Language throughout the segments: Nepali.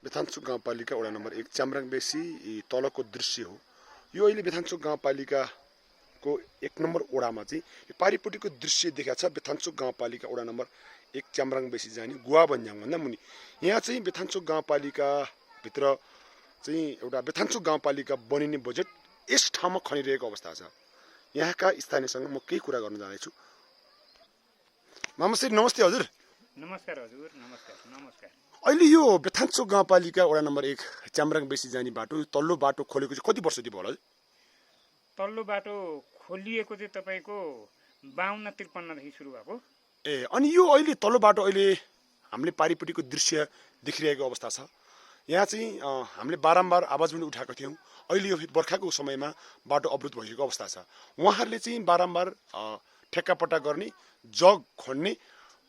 बेथानचोक गाउँपालिका वडा नम्बर 1 च्याम्राङ बेसी तलको दृश्य हो। यो अहिले बेथानचोक गाउँपालिकाको 1 नम्बर वडामा चाहिँ पारिपट्टिको दृश्य देखाएको छ। बेथानचोक गाउँपालिका वडा नम्बर 1 च्याम्राङ बेसी जाने गुवा भन्ज्याङ भन्दा मुनि। यहाँ चाहिँ बेथानचोक गाउँपालिका भित्र चाहिँ एउटा बेथानचोक गाउँपालिका बनिने बजेट यस ठाउँमा खनिरहेको अवस्था छ। यहाँका स्थानीयसँग म केही कुरा गर्न जानेछु। मामश्री नमस्ते हजुर। नमस्कार हजुर। नमस्कार। अहिले यो बेथानचोक गाउँपालिका वडा नम्बर 1 च्याम्राङ बेसी जाने बाटो तल्लो बाटो खोलेको चाहिँ कति वर्षदेखि भयो होला? तल्लो बाटो खोलिएको चाहिँ तपाईको 52-53 देखि सुरु भएको। अनि यो अहिले तल्लो बाटो अहिले हामीले पारिपट्टिको दृश्य देखिरहेको अवस्था छ। यहाँ चाहिँ हामीले बारम्बार आवाज पनि उठाएको थियौँ। अहिले यो बर्खाको समयमा बाटो अवरुद्ध भएको अवस्था छ। उहाँहरूले चाहिँ बारम्बार ठेक्कापट्टा गर्ने, जग खन्ने,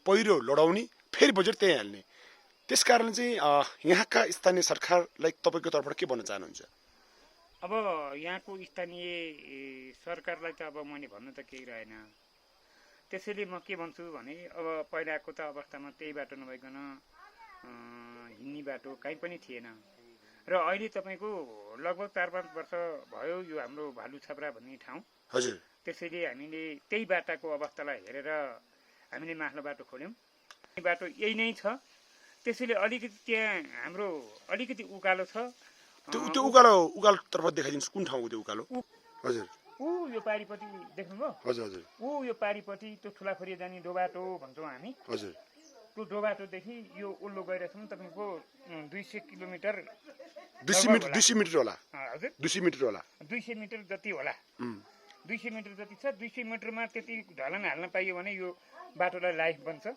पहिरो लडाउने, फेरि बजेट त्यही हाल्ने। त्यसकारण चाहिँ यहाँका स्थानीय सरकारलाई तपाईँको तर्फबाट के भन्न चाहनुहुन्छ? अब यहाँको स्थानीय सरकारलाई त अब मैले भन्नु त केही रहेन। त्यसैले म के भन्छु भने अब पहिलाको त अवस्थामा त्यही बाटो नभइकन हिँड्ने बाटो कहीँ पनि थिएन र अहिले तपाईँको लगभग 4-5 वर्ष भयो यो हाम्रो भालु छाप्रा भन्ने ठाउँ। हजुर। त्यसैले हामीले त्यही बाटाको अवस्थालाई हेरेर हामीले माथिल्लो बाटो खोल्यौँ। बाटो यही नै छ। त्यसैले अलिकति त्यहाँ हाम्रो अलिकति उकालो छ। त्यो उकालो तर्फ देखाइदिनुहोस्, कुन ठाउँको त्यो उकालो? हजुर। यो पारिपट्टि देख्नुभयो? हजुर हजुर। यो पारिपट्टि त्यो ठुलाखोरी जाने डोबाटो भन्छौँ हामी। हजुर। त्यो डोबाटोदेखि यो उल्लो गइरहेछौँ तपाईँको 200 किलोमिटर 200 मिटर होला। हजुर 200 मिटर होला। 200 मिटर जति होला। 200 मिटर जति छ। 200 मिटरमा त्यति ढलन हाल्न पाइयो भने यो बाटोलाई लाइफ बन्छ।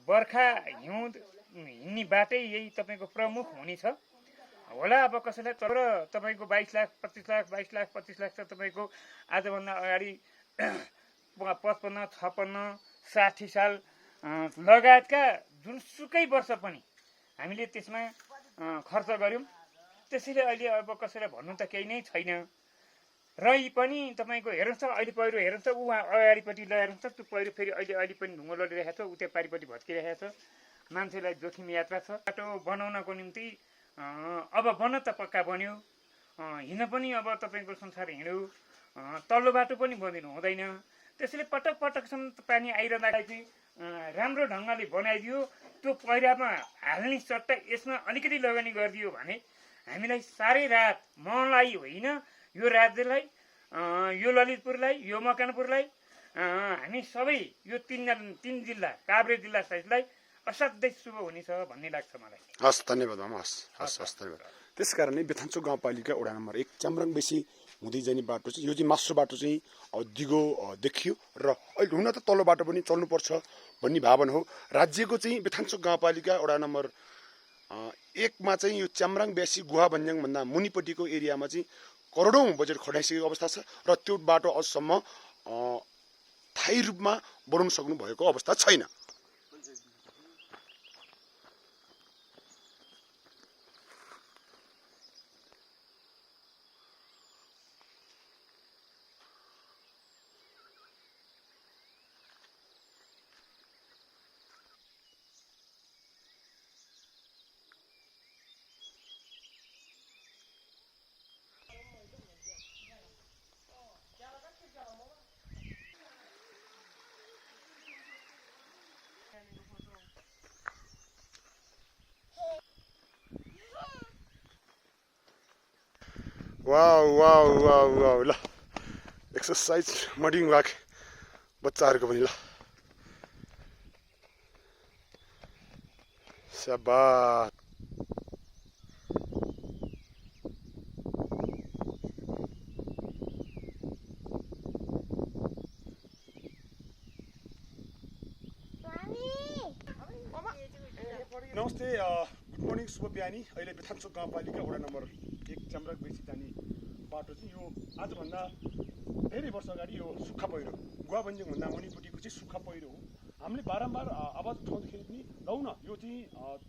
बर्खा हिउँद हिँड्ने बाटै यही तपाईँको प्रमुख हुनेछ होला। अब कसैलाई तर तपाईँको 22 लाख 25 लाख 22 लाख 25 लाख त तपाईँको आजभन्दा अगाडि 55, 56, 60 साल लगायतका जुनसुकै वर्ष पनि हामीले त्यसमा खर्च गर्यौँ। त्यसैले अहिले अब कसैलाई भन्नु त केही नै छैन। रही पनि तपाईँको हेर्नुहोस् त अहिले पहिरो हेर्नुहोस् त उहाँ अगाडिपट्टि लगाइरहेको छ। त्यो पहिरो फेरि अहिले पनि ढुङ्गो लडिरहेको छ। उता पारिपट्टि भत्किरहेको छ। मान्छेलाई जोखिम यात्रा छ। बाटो बनाउनको निम्ति अब बन्न त पक्का बन्यो। हिँड्न पनि अब तपाईँको संसार हिँड्यो। तल्लो बाटो पनि बनिनु हुँदैन। त्यसैले पटक पटकसम्म पानी आइरहँदाखेरि चाहिँ राम्रो ढङ्गले बनाइदियो। त्यो पहिरामा हाल्ने सट्टा यसमा अलिकति लगानी गरिदियो भने हामीलाई साह्रै राहत, मलाई होइन यो राज्यलाई, यो ललितपुरलाई, यो मकवानपुरलाई, हामी सबै यो तीन जिल्ला काभ्रे जिल्ला सहितलाई असाध्यै शुभ हुनेछ भन्ने लाग्छ मलाई। हस्, धन्यवाद मामा। हस् धन्यवाद। त्यसकारणले बेथानचोक गाउँपालिका वडा नम्बर 1 च्याम्राङ बेसी हुँदै जाने बाटो चाहिँ यो चाहिँ मास्टर बाटो चाहिँ दिगो देखियो र अहिले हुन त तल्लो बाटो पनि चल्नुपर्छ भन्ने भावना हो। राज्यको चाहिँ बेथानचोक गाउँपालिका वडा नम्बर 1 मा चाहिँ यो च्याम्राङ बेसी गुहा भन्ज्याङ भन्दा मुनिपट्टिको एरियामा चाहिँ करोडौँ बजेट खटाइसकेको अवस्था छ र त्यो बाटो अझसम्म स्थायी रूपमा बनाउन सक्नु भएको अवस्था छैन। वाउ ल एक्सर्साइज मर्निङ वाक बच्चाहरूको पनि ल शाबाश। नमस्ते, गुड मर्निङ, शुभ बिहानी। अहिले बेथानचोक गाउँपालिका वडा नम्बर 1 च्याम्राङ बेसी जाने बाटो चाहिँ यो आजभन्दा धेरै वर्ष अगाडि यो सुक्खा पहिरो गुवा भन्ज्याङ भन्दा मुनिपट्टिको चाहिँ सुक्खा पहिरो हो। हामीले बारम्बार आवाज उठाउँदाखेरि पनि लौ न यो चाहिँ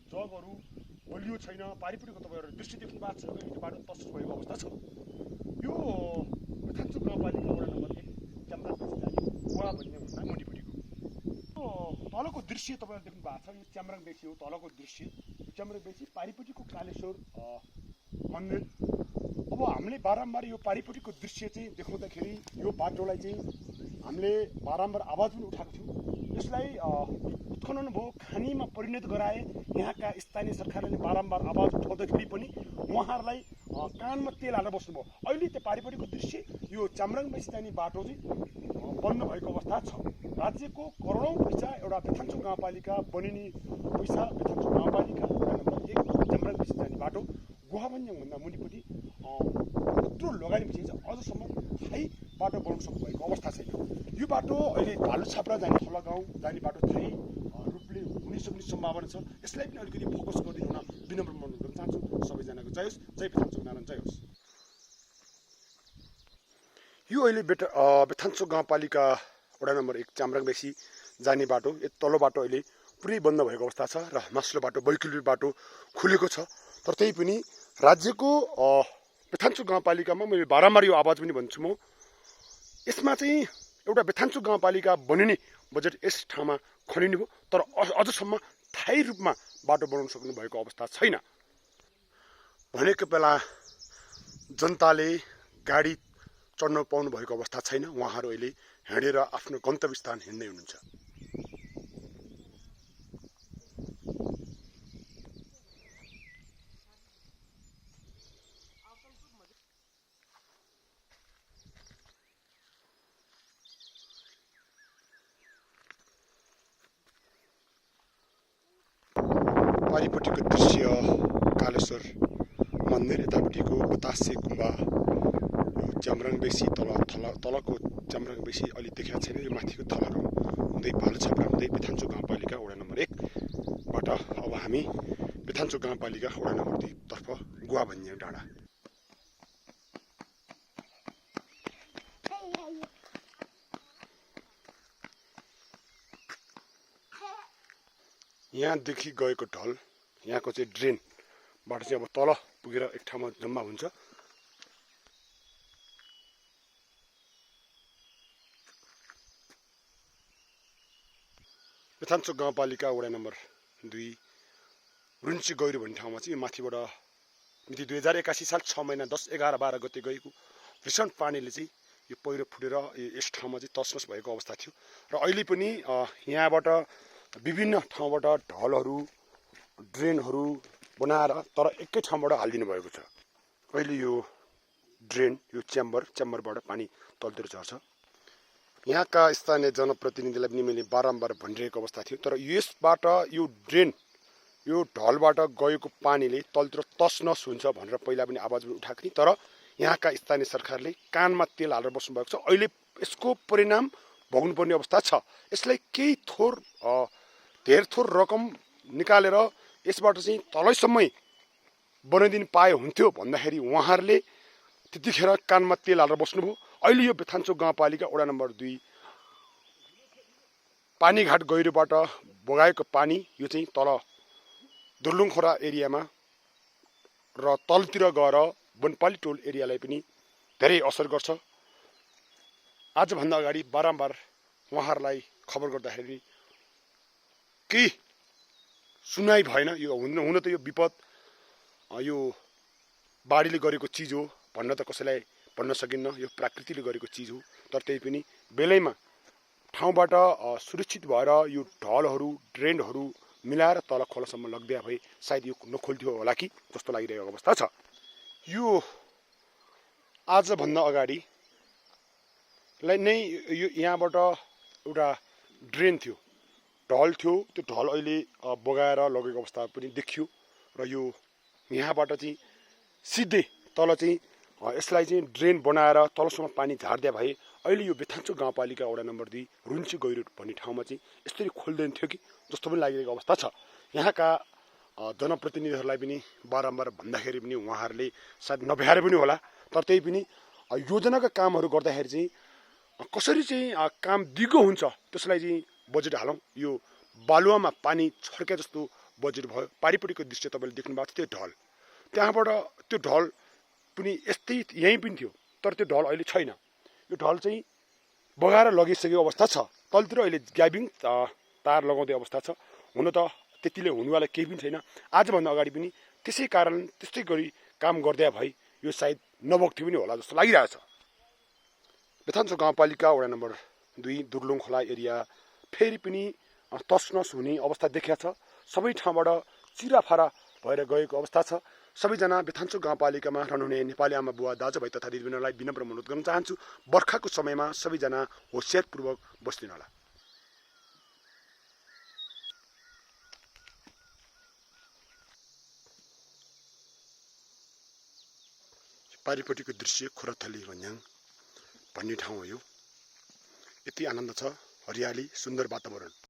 जगहरू बलियो छैन। पारिपट्टिको तपाईँहरू दृश्य देख्नु भएको छ, यो बाटो तसस भएको अवस्था छ। यो बेथानचोक गाउँपालिका वडा नम्बर 1 च्याम्राङ बेसी जाने गुवा भन्ज्याङ भन्दा मुनिपट्टिको तलको दृश्य तपाईँहरू देख्नु भएको छ। यो च्याम्राङ बेसी हो तलको दृश्य। च्याम्रङबेसी पारिपट्टिको कालेश्वर मन्दिर। अब हामीले बारम्बार यो पारिपट्टिको दृश्य चाहिँ देखाउँदाखेरि यो बाटोलाई चाहिँ हामीले बारम्बार आवाज पनि उठाएको थियौँ। यसलाई उत्खनन भयो, खानीमा परिणत गराए। यहाँका स्थानीय सरकारले बारम्बार आवाज उठाउँदाखेरि पनि उहाँहरूलाई कानमा तेल हालेर बस्नुभयो। अहिले त्यो पारिपट्टिको दृश्य यो च्याम्रङबेसी जाने बाटो चाहिँ बन्द भएको अवस्था छ। राज्यको करोडौँ पैसा एउटा बेथान्चो गाउँपालिका बनिने पैसा बेथान्चो गाउँपालिका वडा नम्बर 1 च्याम्रङबेसी जाने बाटो गुहाभन्ज्याङभन्दा मुनिपट्टि यत्रो लगानीपछि चाहिँ अझसम्म थाहै बाटो बनाउन सक्नु भएको अवस्था छैन। यो बाटो अहिले भालुछाप्रा जाने थला गाउँ जाने बाटो थाहै रूपले हुन सक्ने सम्भावना छ। यसलाई पनि अलिकति फोकस गर्दै हुन विनम्र अनुरोध गर्न चाहन्छु। सबैजनाको जय होस्, जय बेथान्चो नारायण जय होस्। यो अहिले बेथान्चो गाउँपालिका वडा नम्बर 1 च्याम्रङबेसी जाने बाटो, यो तल्लो बाटो अहिले पुरै बन्द भएको अवस्था छ र माथिल्लो बाटो वैकल्पिक बाटो खुलेको छ। तर त्यही पनि राज्यको बेथान्चो गाउँपालिकामा मैले बारम्बार यो आवाज पनि भन्छु, म यसमा चाहिँ एउटा बेथान्चो गाउँपालिका बनिने बजेट यस ठाउँमा खनिनु भयो, तर अझसम्म स्थायी रूपमा बाटो बनाउन सक्नु भएको अवस्था छैन। भनेको बेला जनताले गाडी चढ्न पाउनु भएको अवस्था छैन। उहाँहरू अहिले हिँडेर आफ्नो गन्तव्य स्थान हिँड्दै हुनुहुन्छ। पारिपट्टिको दृश्य कालेश्वर मन्दिर, यतापट्टिको बतासे गुम्बा, यो च्याम्रङबेसी तलको च्याम्रङबेसी अलि देखाएको छैन। यो माथिको थला गाउँ हुँदै भालुछाप्रा हुँदै बेथान्चो गाउँपालिका वडा नम्बर 1 बाट अब हामी बेथान्चो गाउँपालिका वडा नम्बर 2 तर्फ गुहाभन्ज्याङ डाँडा। यहाँदेखि गएको ढल, यहाँको चाहिँ ड्रेनबाट चाहिँ अब तल पुगेर एक ठाउँमा जम्मा हुन्छ। बेथान्चो गाउँपालिका वडा नम्बर 2 रुन्ची गैरो भन्ने ठाउँमा चाहिँ यो माथिबाट मिति 2081 साल 6 महिना 10, 11, 12 गते गएको भीषण पानीले चाहिँ यो पहिरो फुटेर यस ठाउँमा चाहिँ तसनस भएको अवस्था थियो। र अहिले पनि यहाँबाट विभिन्न ठाउँबाट ढलहरू ड्रेनहरू बनाएर तर एकै ठाउँबाट हालिदिनु भएको छ। अहिले यो ड्रेन, यो च्याम्बरबाट पानी तलतिर झर्छ। यहाँका स्थानीय जनप्रतिनिधिलाई पनि मैले बारम्बार भनिरहेको अवस्था थियो, तर यसबाट यो ड्रेन, यो ढलबाट गएको पानीले तलतिर तसनस हुन्छ भनेर पहिला पनि आवाज उठाएको थिएँ, तर यहाँका स्थानीय सरकारले कानमा तेल हालेर बस्नुभएको छ। अहिले यसको परिणाम भोग्नुपर्ने अवस्था छ। यसलाई केही धेर थोर रकम निकालेर यसबाट चाहिँ तलैसम्मै बनाइदिनु पाए हुन्थ्यो भन्दाखेरि उहाँहरूले त्यतिखेर कानमा तेल हालेर बस्नुभयो। अहिले यो बेथान्चो गाउँपालिका वडा नम्बर 2 पानीघाट गैरोबाट बगाएको पानी यो चाहिँ तल दुर्लुङखोरा एरियामा र तलतिर गएर बनपाली टोल एरियालाई पनि धेरै असर गर्छ। आजभन्दा अगाडि बारम्बार उहाँहरूलाई खबर गर्दाखेरि केही सुनाइ भएन। यो हुन त यो विपद यो बाढीले गरेको चिज हो भन्न त कसैलाई भन्न सकिन्न, यो प्रकृतिले गरेको चिज हो। तर त्यही पनि बेलैमा ठाउँबाट सुरक्षित भएर यो ढलहरू ड्रेनहरू मिलाएर तल खोलासम्म लगिदिया भए सायद यो नखोल्थ्यो होला कि जस्तो लागिरहेको अवस्था छ। यो आजभन्दा अगाडि नै यो यहाँबाट एउटा ड्रेन थियो, ढल थियो। त्यो ढल अहिले बगाएर लगेको अवस्था पनि देखियो र यो यहाँबाट चाहिँ सिधै तल चाहिँ यसलाई चाहिँ ड्रेन बनाएर तलसम्म पानी झार्दिया भए अहिले यो बेथान्चो गाउँपालिका वडा नम्बर 2 रुन्ची गैरो भन्ने ठाउँमा चाहिँ यसरी खोल्दैन थियो कि जस्तो पनि लागिरहेको अवस्था छ। यहाँका जनप्रतिनिधिहरूलाई पनि बारम्बार भन्दाखेरि पनि उहाँहरूले सायद नभ्याएर पनि होला, तर त्यही पनि योजनाका कामहरू गर्दाखेरि चाहिँ कसरी चाहिँ काम दिगो हुन्छ त्यसलाई चाहिँ बजेट हालौँ। यो बालुवामा पानी छर्के जस्तो बजेट भयो। पारिपट्टिको दृश्य तपाईँले देख्नु भएको थियो, त्यो ढल त्यहाँबाट त्यो ढल पनि यस्तै यहीँ पनि थियो, तर त्यो ढल अहिले छैन। यो ढल चाहिँ बगाएर लगिसकेको अवस्था छ। तलतिर अहिले ग्याबिङ तार लगाउँदै अवस्था छ। हुन त त्यतिले हुनुवाला केही पनि छैन। आजभन्दा अगाडि पनि त्यसै कारण त्यस्तै गरी काम गर्दै भई यो सायद नबोक्थ्यो पनि होला जस्तो लागिरहेछ। बेथान्चोक गाउँपालिका वडा नम्बर 2 दुर्लुङ खोला एरिया फेरि पनि तसनस हुने अवस्था देखिया छ। सबै ठाउँबाट चिराफारा भएर गएको अवस्था छ। सबैजना बेथान्चोक गाउँपालिकामा रहनुहुने नेपाली आमा बुवा दाजुभाइ तथा दिदीबहिनीलाई विनम्र अनुरोध गर्न चाहन्छु, बर्खाको समयमा सबैजना होसियारपूर्वक बस्दिनु होला। पारिपट्टिको दृश्य खोराथली भन्याङ भन्ने ठाउँ हो यो। यति आनन्द छ, हरियाली, सुन्दर वातावरण।